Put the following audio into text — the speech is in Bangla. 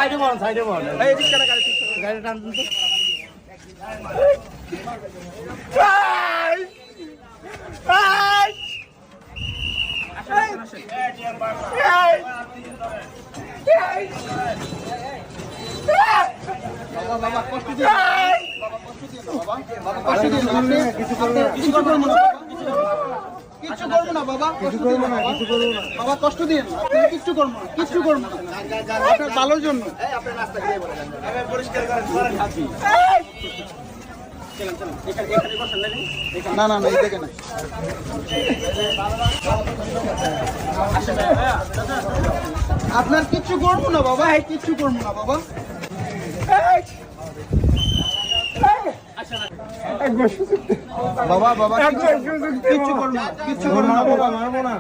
সাইডে বল এই রিকশাটা গাড়ি টান তো বাবা কষ্ট দিন কিছু করবো না বাবা বাবা কষ্ট দিন কিচ্ছু করবো না আপনার ভালোর জন্য না না এই দেখে না আপনার কিচ্ছু করবো না বাবা কিচ্ছু করবো না বাবা বাবা বাবা কিচ্ছু করবো না বাবা মারবো না